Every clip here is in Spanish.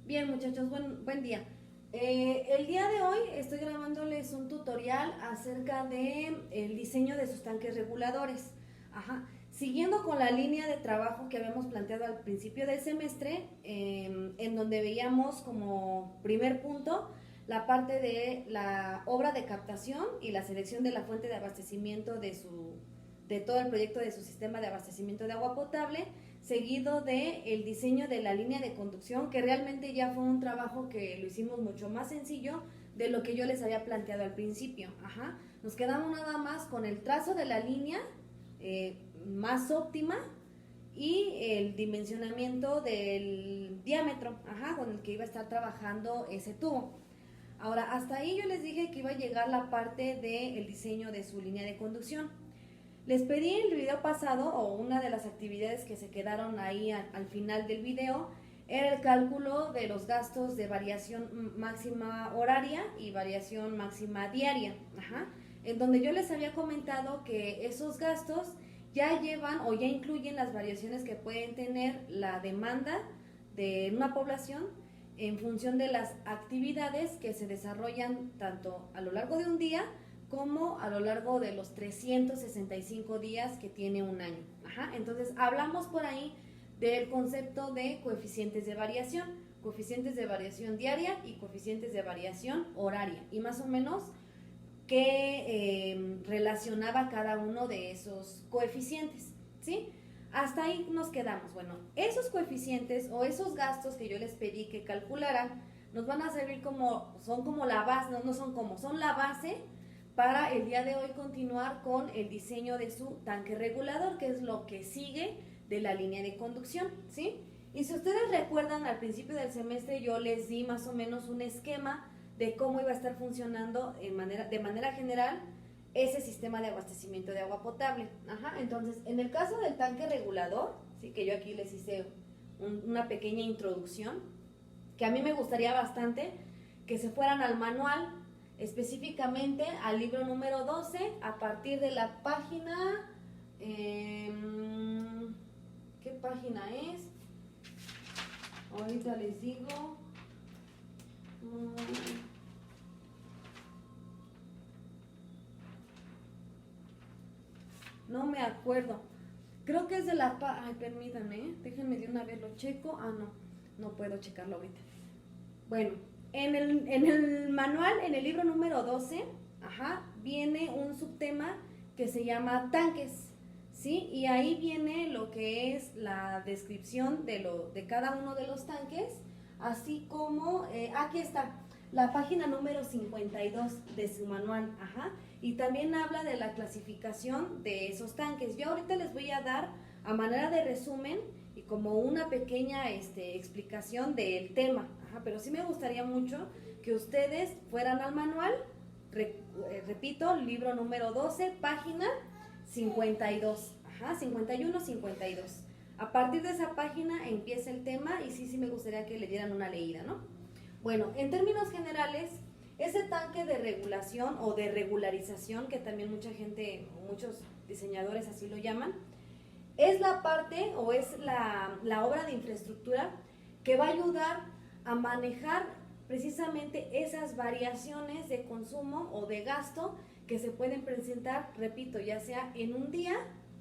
Bien, muchachos, buen día. El día de hoy estoy grabándoles un tutorial acerca de el diseño de sus tanques reguladores. Ajá. Siguiendo con la línea de trabajo que habíamos planteado al principio del semestre, en donde veíamos como primer punto la parte de la obra de captación y la selección de la fuente de abastecimiento de todo el proyecto de su sistema de abastecimiento de agua potable, seguido de el diseño de la línea de conducción, que realmente ya fue un trabajo que lo hicimos mucho más sencillo de lo que yo les había planteado al principio. Ajá. Nos quedamos nada más con el trazo de la línea más óptima y el dimensionamiento del diámetro, ajá, con el que iba a estar trabajando ese tubo. Ahora, hasta ahí yo les dije que iba a llegar la parte del diseño de su línea de conducción. Les pedí en el video pasado, o una de las actividades que se quedaron ahí al final del video, era el cálculo de los gastos de variación máxima horaria y variación máxima diaria. Ajá. En donde yo les había comentado que esos gastos ya llevan o ya incluyen las variaciones que pueden tener la demanda de una población en función de las actividades que se desarrollan tanto a lo largo de un día como a lo largo de los 365 días que tiene un año. Ajá. Entonces hablamos por ahí del concepto de coeficientes de variación diaria y coeficientes de variación horaria, y más o menos qué relacionaba cada uno de esos coeficientes, ¿sí? Hasta ahí nos quedamos. Bueno, esos coeficientes o esos gastos que yo les pedí que calcularan nos van a servir son como la base, no son como, son la base para el día de hoy continuar con el diseño de su tanque regulador, que es lo que sigue de la línea de conducción, ¿sí? Y si ustedes recuerdan, al principio del semestre yo les di más o menos un esquema de cómo iba a estar funcionando de manera general ese sistema de abastecimiento de agua potable. Ajá. Entonces, en el caso del tanque regulador, sí, que yo aquí les hice una pequeña introducción, que a mí me gustaría bastante que se fueran al manual, específicamente al libro número 12, a partir de la página, ¿qué página es? Ahorita les digo. No me acuerdo. Creo que es de la... Ay, permítanme, déjenme de una vez lo checo. Ah, no, no puedo checarlo ahorita. Bueno, en el manual, en el libro número 12, ajá, viene un subtema que se llama tanques, ¿sí? Y ahí viene lo que es la descripción de cada uno de los tanques, así como, aquí está, la página número 52 de su manual, ajá, y también habla de la clasificación de esos tanques. Yo ahorita les voy a dar a manera de resumen y como una pequeña explicación del tema. Ajá, pero sí me gustaría mucho que ustedes fueran al manual, repito, libro número 12, página 52, ajá, 51, 52. A partir de esa página empieza el tema y sí me gustaría que le dieran una leída, ¿no? Bueno, en términos generales, ese tanque de regulación o de regularización, que también mucha gente, muchos diseñadores así lo llaman, es la parte o es la obra de infraestructura que va a ayudar a manejar precisamente esas variaciones de consumo o de gasto que se pueden presentar, repito, ya sea en un día,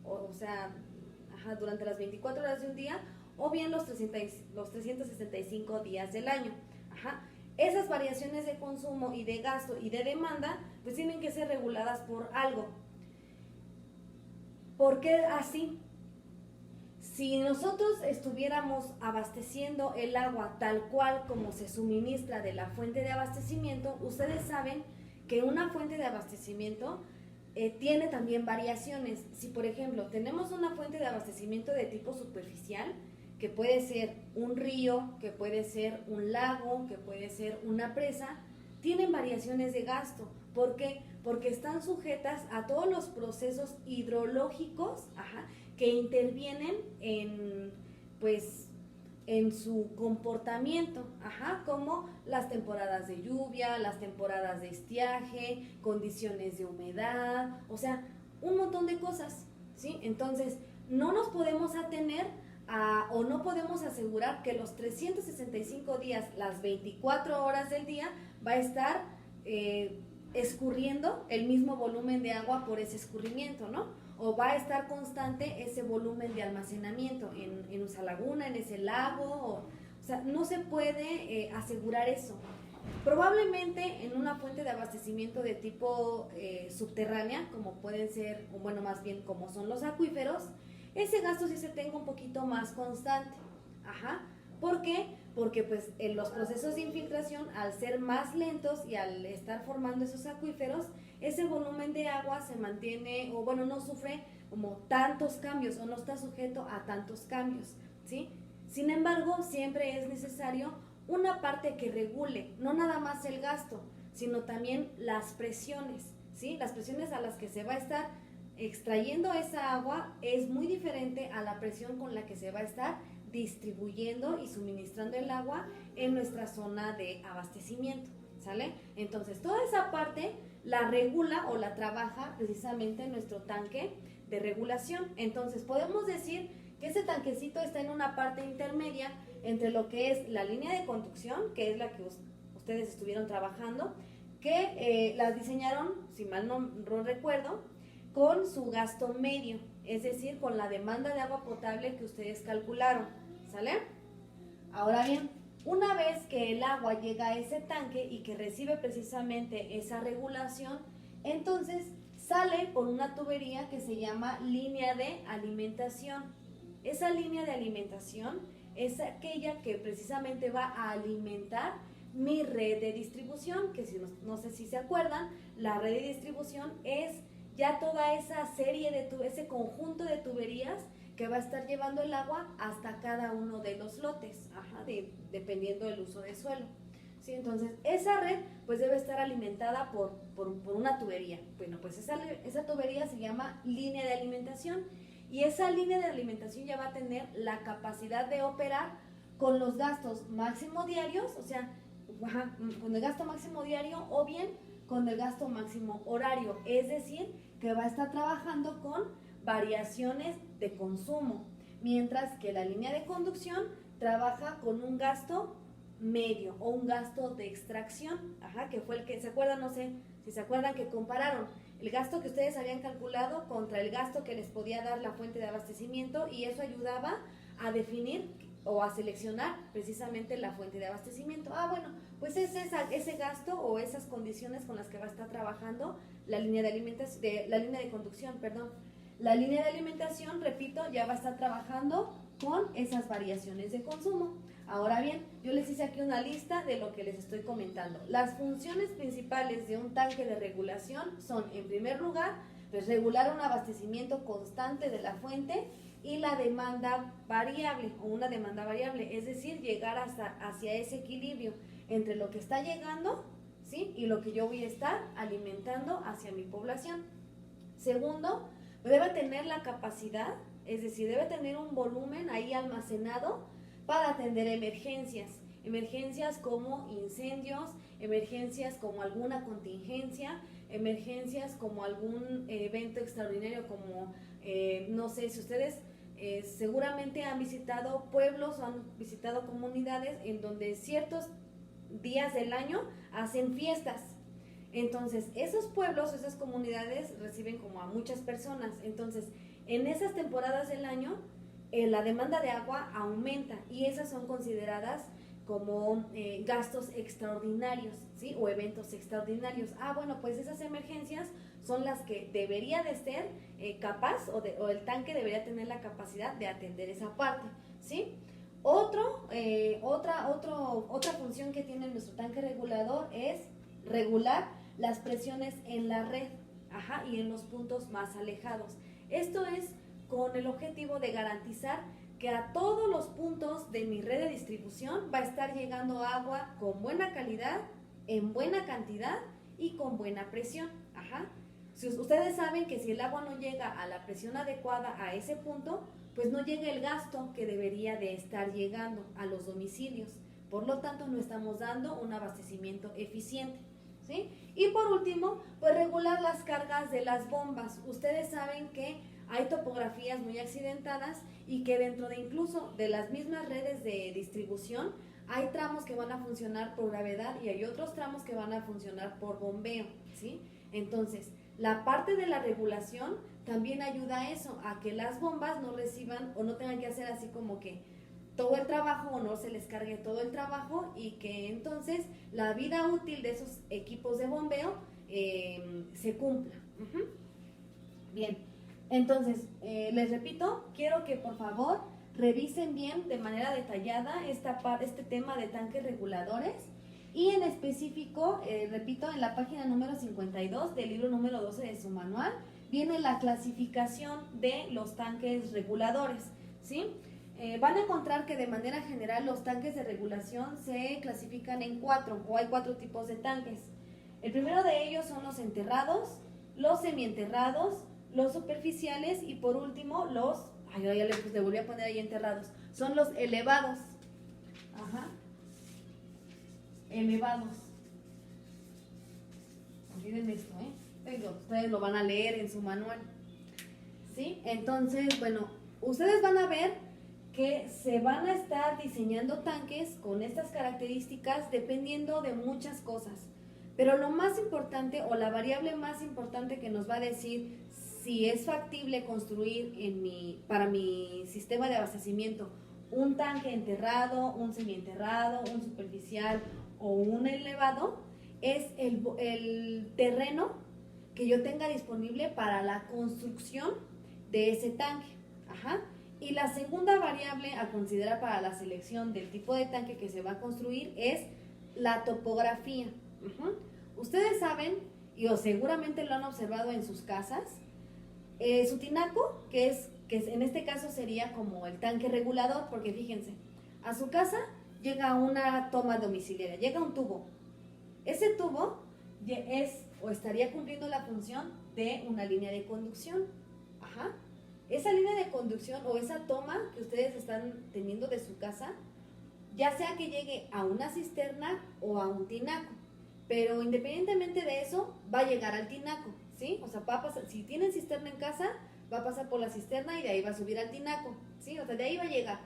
o sea, ajá, durante las 24 horas de un día, o bien los 365 días del año. Ajá. Esas variaciones de consumo y de gasto y de demanda pues tienen que ser reguladas por algo. ¿Por qué así? Si nosotros estuviéramos abasteciendo el agua tal cual como se suministra de la fuente de abastecimiento, ustedes saben que una fuente de abastecimiento tiene también variaciones. Si por ejemplo tenemos una fuente de abastecimiento de tipo superficial, que puede ser un río, que puede ser un lago, que puede ser una presa, tienen variaciones de gasto. ¿Por qué? Porque están sujetas a todos los procesos hidrológicos, ajá, que intervienen pues, en su comportamiento, ajá, como las temporadas de lluvia, las temporadas de estiaje, condiciones de humedad, o sea, un montón de cosas, ¿sí? Entonces, no nos podemos atener o no podemos asegurar que los 365 días, las 24 horas del día, va a estar escurriendo el mismo volumen de agua por ese escurrimiento, ¿no? O va a estar constante ese volumen de almacenamiento en esa laguna, en ese lago, o sea, no se puede asegurar eso. Probablemente en una fuente de abastecimiento de tipo subterránea, como pueden ser, o bueno, más bien como son los acuíferos, ese gasto sí se tenga un poquito más constante. Ajá. ¿Por qué? Porque pues en los procesos de infiltración, al ser más lentos y al estar formando esos acuíferos, ese volumen de agua se mantiene, o bueno, no sufre como tantos cambios, o no está sujeto a tantos cambios, ¿sí? Sin embargo, siempre es necesario una parte que regule, no nada más el gasto, sino también las presiones, ¿sí? Las presiones a las que se va a estar extrayendo esa agua es muy diferente a la presión con la que se va a estar distribuyendo y suministrando el agua en nuestra zona de abastecimiento, ¿sale? Entonces, toda esa parte la regula o la trabaja precisamente nuestro tanque de regulación. Entonces, podemos decir que ese tanquecito está en una parte intermedia entre lo que es la línea de conducción, que es la que ustedes estuvieron trabajando, que las diseñaron, si mal no recuerdo, con su gasto medio, es decir, con la demanda de agua potable que ustedes calcularon, ¿sale? Ahora bien, una vez que el agua llega a ese tanque y que recibe precisamente esa regulación, entonces sale por una tubería que se llama línea de alimentación. Esa línea de alimentación es aquella que precisamente va a alimentar mi red de distribución, que si no sé si se acuerdan, la red de distribución es ya toda esa serie de ese conjunto de tuberías que va a estar llevando el agua hasta cada uno de los lotes, dependiendo del uso de suelo. ¿Sí? Entonces, esa red pues debe estar alimentada por una tubería. Bueno, pues esa tubería se llama línea de alimentación, y esa línea de alimentación ya va a tener la capacidad de operar con los gastos máximo diarios, o sea, con el gasto máximo diario, o bien con el gasto máximo horario, es decir, que va a estar trabajando con variaciones de consumo, mientras que la línea de conducción trabaja con un gasto medio o un gasto de extracción, que fue el que, ¿se acuerdan? No sé si se acuerdan que compararon el gasto que ustedes habían calculado contra el gasto que les podía dar la fuente de abastecimiento, y eso ayudaba a definir o a seleccionar precisamente la fuente de abastecimiento. Bueno, pues es ese gasto o esas condiciones con las que va a estar trabajando la línea de alimentación, la línea de conducción, perdón. La línea de alimentación, repito, ya va a estar trabajando con esas variaciones de consumo. Ahora bien, yo les hice aquí una lista de lo que les estoy comentando. Las funciones principales de un tanque de regulación son, en primer lugar, pues regular un abastecimiento constante de la fuente y la demanda variable, o una demanda variable, es decir, llegar hacia ese equilibrio entre lo que está llegando, ¿sí?, y lo que yo voy a estar alimentando hacia mi población. Segundo, debe tener la capacidad, es decir, debe tener un volumen ahí almacenado para atender emergencias como incendios, emergencias como alguna contingencia, emergencias como algún evento extraordinario como, no sé, si ustedes seguramente han visitado pueblos o han visitado comunidades en donde ciertos días del año hacen fiestas. Entonces, esos pueblos, esas comunidades reciben como a muchas personas. Entonces, en esas temporadas del año, la demanda de agua aumenta, y esas son consideradas como gastos extraordinarios, ¿sí?, o eventos extraordinarios. Bueno, pues esas emergencias son las que debería de ser capaz, o el tanque debería tener la capacidad de atender esa parte, ¿sí? Otra función que tiene nuestro tanque regulador es regular las presiones en la red, y en los puntos más alejados. Esto es con el objetivo de garantizar que a todos los puntos de mi red de distribución va a estar llegando agua con buena calidad, en buena cantidad y con buena presión. Si ustedes saben que si el agua no llega a la presión adecuada a ese punto, pues no llega el gasto que debería de estar llegando a los domicilios. Por lo tanto, no estamos dando un abastecimiento eficiente, ¿sí? Y por último, pues regular las cargas de las bombas. Ustedes saben que hay topografías muy accidentadas y que dentro de incluso de las mismas redes de distribución hay tramos que van a funcionar por gravedad y hay otros tramos que van a funcionar por bombeo, ¿sí? Entonces, la parte de la regulación también ayuda a eso, a que las bombas no reciban o no tengan que hacer así como que todo el trabajo o no se les cargue todo el trabajo y que entonces la vida útil de esos equipos de bombeo se cumpla. Bien, entonces les repito, quiero que por favor revisen bien de manera detallada este tema de tanques reguladores y en específico, repito, en la página número 52 del libro número 12 de su manual viene la clasificación de los tanques reguladores, ¿sí? Van a encontrar que de manera general los tanques de regulación se clasifican en 4 o hay 4 tipos de tanques. El primero de ellos son los enterrados, los semienterrados, los superficiales y por último los, ya le volví a poner ahí enterrados, son los elevados. Elevados. Olviden esto, ustedes lo van a leer en su manual. ¿Sí? Entonces, bueno, ustedes van a ver que se van a estar diseñando tanques con estas características dependiendo de muchas cosas. Pero lo más importante o la variable más importante que nos va a decir si es factible construir para mi sistema de abastecimiento un tanque enterrado, un semienterrado, un superficial o un elevado es el terreno que yo tenga disponible para la construcción de ese tanque. Y la segunda variable a considerar para la selección del tipo de tanque que se va a construir es la topografía. Ustedes saben, o seguramente lo han observado en sus casas, su tinaco, que en este caso sería como el tanque regulador, porque fíjense, a su casa llega una toma domiciliaria, llega un tubo. Ese tubo estaría cumpliendo la función de una línea de conducción. Esa línea de conducción o esa toma que ustedes están teniendo de su casa, ya sea que llegue a una cisterna o a un tinaco, pero independientemente de eso, va a llegar al tinaco, ¿sí? O sea, si tienen cisterna en casa, va a pasar por la cisterna y de ahí va a subir al tinaco, ¿sí? O sea, de ahí va a llegar.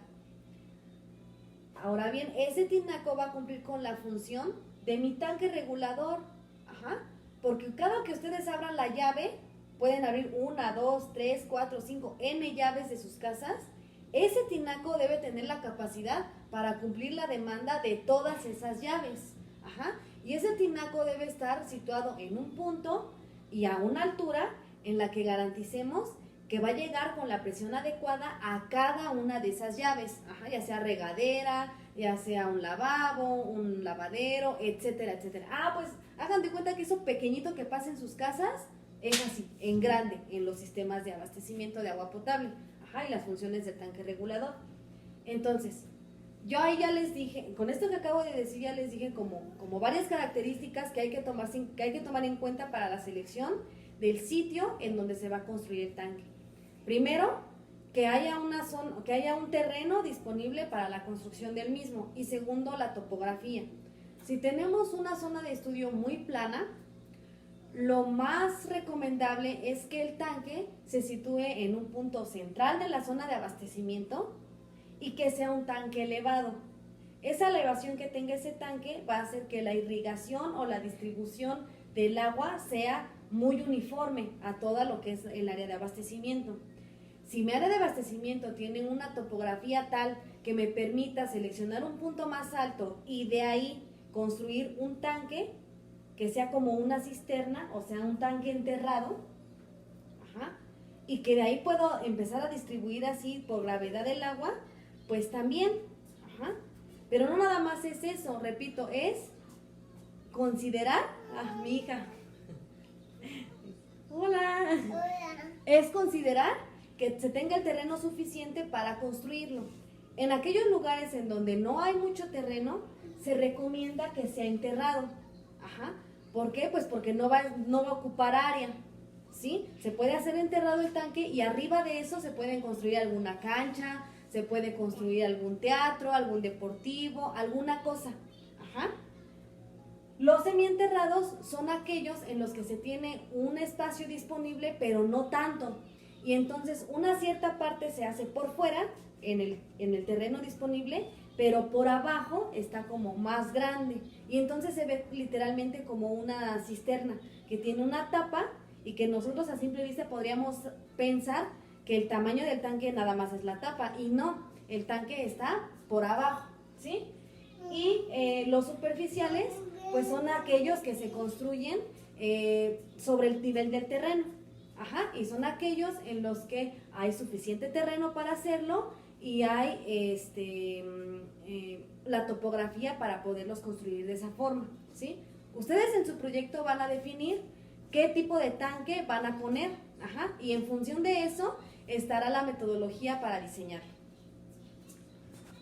Ahora bien, ese tinaco va a cumplir con la función de mi tanque regulador, porque cada que ustedes abran la llave, pueden abrir 1, 2, 3, 4, 5, N llaves de sus casas, ese tinaco debe tener la capacidad para cumplir la demanda de todas esas llaves, y ese tinaco debe estar situado en un punto y a una altura en la que garanticemos que va a llegar con la presión adecuada a cada una de esas llaves, ya sea regadera, ya sea un lavabo, un lavadero, etcétera, etcétera. Pues hagan de cuenta que eso pequeñito que pasa en sus casas es así, en grande, en los sistemas de abastecimiento de agua potable, y las funciones del tanque regulador. Entonces, yo ahí ya les dije, con esto que acabo de decir, ya les dije como varias características que hay que tomar en cuenta para la selección del sitio en donde se va a construir el tanque. Primero, que haya un terreno disponible para la construcción del mismo. Y segundo, la topografía. Si tenemos una zona de estudio muy plana, lo más recomendable es que el tanque se sitúe en un punto central de la zona de abastecimiento y que sea un tanque elevado. Esa elevación que tenga ese tanque va a hacer que la irrigación o la distribución del agua sea muy uniforme a toda lo que es el área de abastecimiento. Si mi área de abastecimiento tiene una topografía tal que me permita seleccionar un punto más alto y de ahí construir un tanque que sea como una cisterna, o sea, un tanque enterrado, y que de ahí puedo empezar a distribuir así por gravedad del agua, pues también, pero no nada más es eso, repito, es considerar, mi hija, hola, es considerar que se tenga el terreno suficiente para construirlo. En aquellos lugares en donde no hay mucho terreno, se recomienda que sea enterrado. ¿Por qué? Pues porque no va a ocupar área, ¿sí? Se puede hacer enterrado el tanque y arriba de eso se pueden construir alguna cancha, se puede construir algún teatro, algún deportivo, alguna cosa. Los semienterrados son aquellos en los que se tiene un espacio disponible, pero no tanto. y entonces una cierta parte se hace por fuera, en el terreno disponible, pero por abajo está como más grande, y entonces se ve literalmente como una cisterna que tiene una tapa, y que nosotros a simple vista podríamos pensar que el tamaño del tanque nada más es la tapa, y no, el tanque está por abajo, ¿sí? Y los superficiales, pues son aquellos que se construyen sobre el nivel del terreno, ajá, y son aquellos en los que hay suficiente terreno para hacerlo, y hay la topografía para poderlos construir de esa forma, ¿sí? Ustedes en su proyecto van a definir qué tipo de tanque van a poner, ajá, y en función de eso estará la metodología para diseñar.